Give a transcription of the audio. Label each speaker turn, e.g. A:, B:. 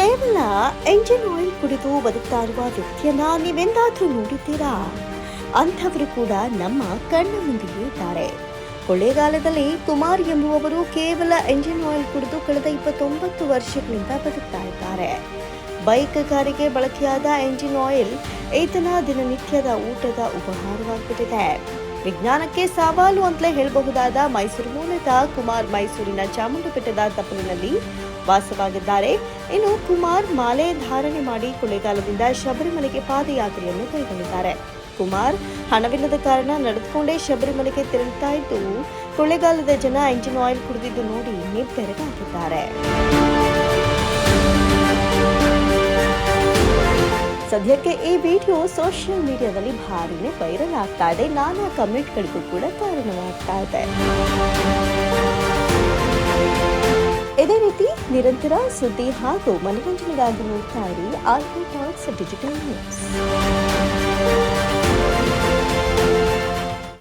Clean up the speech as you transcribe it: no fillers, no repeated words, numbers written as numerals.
A: ಕೇವಲ engine oil ಕುಡಿದು ಬದುಕ್ತಾ ಇರುವ ವ್ಯಕ್ತಿಯನ್ನ ನೀವೆಂದಾದ್ರೂ ನೋಡಿದ್ದೀರಾ? ಅಂಥವರು ಕೂಡ ನಮ್ಮ ಕಣ್ಣ ಮುಂದೆಯೇ ಇದ್ದಾರೆ. ಕೊಳ್ಳೇಗಾಲದಲ್ಲಿ ಕುಮಾರ್ ಎಂಬುವವರು ಕೇವಲ ಎಂಜಿನ್ ಆಯಿಲ್ ಕುಡಿದು ಕಳೆದ 29 ವರ್ಷಗಳಿಂದ ಬದುಕ್ತಾ ಇದ್ದಾರೆ. ಬೈಕ್ ಕಾರಿಗೆ ಬಳಕೆಯಾದ ಎಂಜಿನ್ ಆಯಿಲ್ ಈತನ ದಿನನಿತ್ಯದ ಊಟದ ಉಪಹಾರವಾಗ್ಬಿಟ್ಟಿದೆ. ವಿಜ್ಞಾನಕ್ಕೆ ಸವಾಲು ಅಂತಲೇ ಹೇಳಬಹುದಾದ ಮೈಸೂರು ಮೂಲದ ಕುಮಾರ್ ಮೈಸೂರಿನ ಚಾಮುಂಡಿ ಬೆಟ್ಟದ ತಪ್ಪಲಿನಲ್ಲಿ ವಾಸವಾಗಿದ್ದಾರೆ. ಇನ್ನು ಕುಮಾರ್ ಮಾಲೆ ಧಾರಣೆ ಮಾಡಿ ಕೊಳ್ಳೇಗಾಲದಿಂದ ಶಬರಿಮಲೆಗೆ ಪಾದಯಾತ್ರೆಯನ್ನು ಕೈಗೊಂಡಿದ್ದಾರೆ. ಕುಮಾರ್ ಹಣವಿಲ್ಲದ ಕಾರಣ ನಡೆದುಕೊಂಡೇ ಶಬರಿಮಲೆಗೆ ತೆರಳುತ್ತಾ ಇದ್ದು, ಕೊಳ್ಳೇಗಾಲದ ಜನ ಎಂಜಿನ್ ಆಯಿಲ್ ಕುಡಿದಿದ್ದು ನೋಡಿ ನಿಬ್ಬೆರಗಾಗಿದ್ದಾರೆ. ಸದ್ಯಕ್ಕೆ ಈ ವಿಡಿಯೋ ಸೋಷಿಯಲ್ ಮೀಡಿಯಾದಲ್ಲಿ ಭಾರಿನೇ ವೈರಲ್ ಆಗ್ತಾ ಇದೆ. ನಾನಾ ಕಮೆಂಟ್ಗಳಿಗೂ ಕೂಡ ಕಾರಣವಾಗ್ತಾ ಇದೆ. ಇದೇ ರೀತಿ ನಿರಂತರ ಸುದ್ದಿ ಹಾಗೂ ಮನರಂಜನೆಗಾಗಿ ನೋಡ್ತಾ ಇರಿ ಆರ್ಕೆ ಟಾಕ್ಸ್ ಡಿಜಿಟಲ್ ನ್ಯೂಸ್.